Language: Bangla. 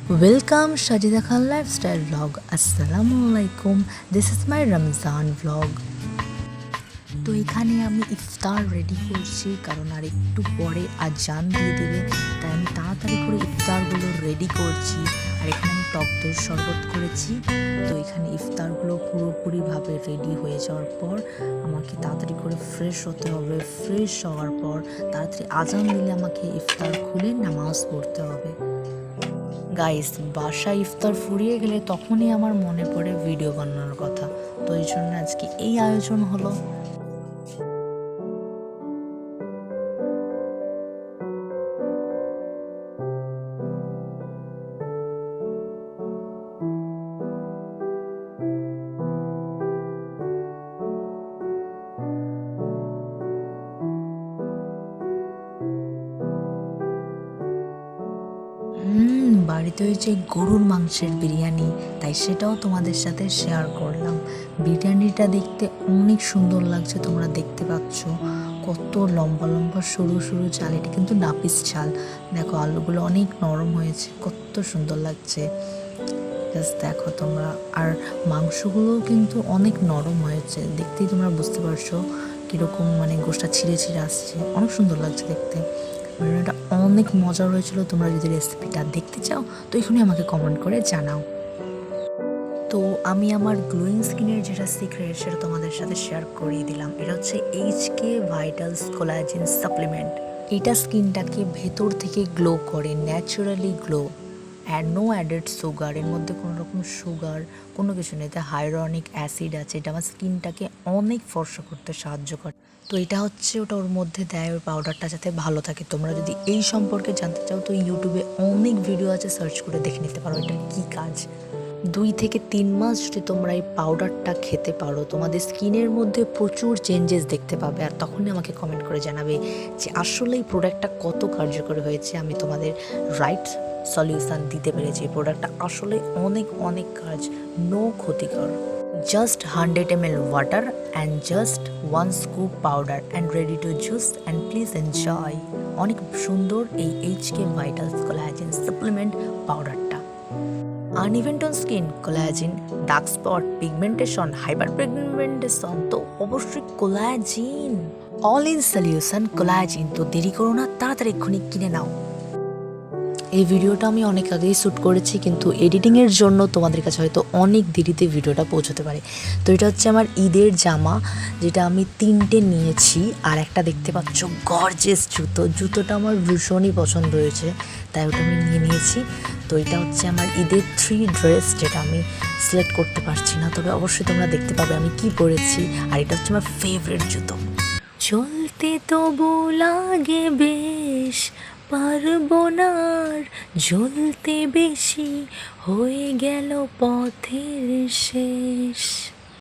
Welcome Shajida Khan Lifestyle Vlog. Assalamualaikum. This is my Ramzan vlog. তো এখানে আমি ইফতার রেডি করছি, কারণ আর একটু পরে আজান দিয়ে দেবে, তাই আমি তাড়াতাড়ি করে ইফতারগুলো রেডি করছি। আর এখানে আমি টক দইয়ের শরবত করেছি। তো এখানে ইফতারগুলো পুরোপুরিভাবে রেডি হয়ে যাওয়ার পর আমাকে তাড়াতাড়ি করে ফ্রেশ হতে হবে। ফ্রেশ হওয়ার পর তাড়াতাড়ি আজান দিলে আমাকে ইফতার খুলে নামাজ পড়তে হবে। গাইস, বাসায় ইফতার ফুরিয়ে গেলে তখনই আমার মনে পড়ে ভিডিও বানানোর কথা। তো এই জন্য আজকে এই আয়োজন হলো। বাড়িতে হয়েছে গরুর মাংসের বিরিয়ানি, তাই সেটাও তোমাদের সাথে শেয়ার করলাম। বিরিয়ানিটা দেখতে অনেক সুন্দর লাগছে, তোমরা দেখতে পাচ্ছ কত লম্বা লম্বা সরু সরু চাল। এটা কিন্তু নাপিস চাল। দেখো আলুগুলো অনেক নরম হয়েছে, কত সুন্দর লাগছে। জাস্ট দেখো তোমরা। আর মাংসগুলোও কিন্তু অনেক নরম হয়েছে, দেখতেই তোমরা বুঝতে পারছো কীরকম গোষ্ঠটা ছিঁড়ে ছিঁড়ে আসছে। অনেক সুন্দর লাগছে দেখতে। ভিডিওটা অনেক মজার হয়েছিল। তোমরা যদি রেসিপিটা দেখতে চাও তো এখনই আমাকে কমেন্ট করে জানাও। তো আমি আমার গ্লোয়িং স্কিনের যেটা সিক্রেট সেটা তোমাদের সাথে শেয়ার করিয়ে দিলাম। এটা হচ্ছে HK ভাইটালস কোলাজেন সাপ্লিমেন্ট। এটা স্কিনটাকে ভেতর থেকে গ্লো করে, naturally glow. And no added sugar, এর মধ্যে কোনো রকম সুগার কোনো কিছু নেই। এতে হাইলোরনিক অ্যাসিড আছে, এটা আমার স্কিনটাকে অনেক ফর্সা করতে সাহায্য করে। তো এটা হচ্ছে ওটা ওর মধ্যে দেয়, ওর পাউডারটা যাতে ভালো থাকে। তোমরা যদি এই সম্পর্কে জানতে চাও তো ইউটিউবে অনেক ভিডিও আছে, সার্চ করে দেখে নিতে পারো এটার কী কাজ। 2 থেকে 3 মাস যদি তোমরা এই পাউডারটা খেতে পারো, তোমাদের স্কিনের মধ্যে প্রচুর চেঞ্জেস দেখতে পাবে। আর তখনই আমাকে কমেন্ট করে জানাবে যে আসলে এই প্রোডাক্টটা কত কার্যকরী হয়েছে। আমি তোমাদের রাইট সলিউশন দিতে পেরেছি। এই প্রোডাক্টটা আসলে অনেক অনেক কাজ, নো ক্ষতিকর। Just 100 ml water and just 1 scoop powder and ready to juice and please enjoy. অনেক সুন্দর এই HK ভাইটালস কোলাজেন সাপ্লিমেন্ট পাউডারটা। Uneven tone skin, collagen, dark spot, pigmentation, hyper pigmentation, তো অবশ্যই collagen. All in solution collagen. তো দেরি করো না, তাড়াতাড়ি এক্ষুনি কিনে নাও। এই ভিডিওটা আমি অনেক আগেই শ্যুট করেছি, কিন্তু এডিটিংয়ের জন্য তোমাদের কাছে হয়তো অনেক দেরিতে ভিডিওটা পৌঁছতে পারে। তো এটা হচ্ছে আমার ঈদের জামা, যেটা আমি 3টে নিয়েছি। আর একটা দেখতে পাচ্ছ গর্জিয়াস জুতোটা আমার ভীষণই পছন্দ হয়েছে, তাই ওটা আমি নিয়েছি। তো এটা হচ্ছে আমার ঈদের 3 ড্রেস, যেটা আমি সিলেক্ট করতে পারছি না, তবে অবশ্যই তোমরা দেখতে পাবে আমি কি পরেছি। আর এটা হচ্ছে আমার ফেভারিট জুতো। চলতে তবু লাগে বেশ, পারবো না আর জ্বলতে বেশি, হয়ে গেল পথের শেষ।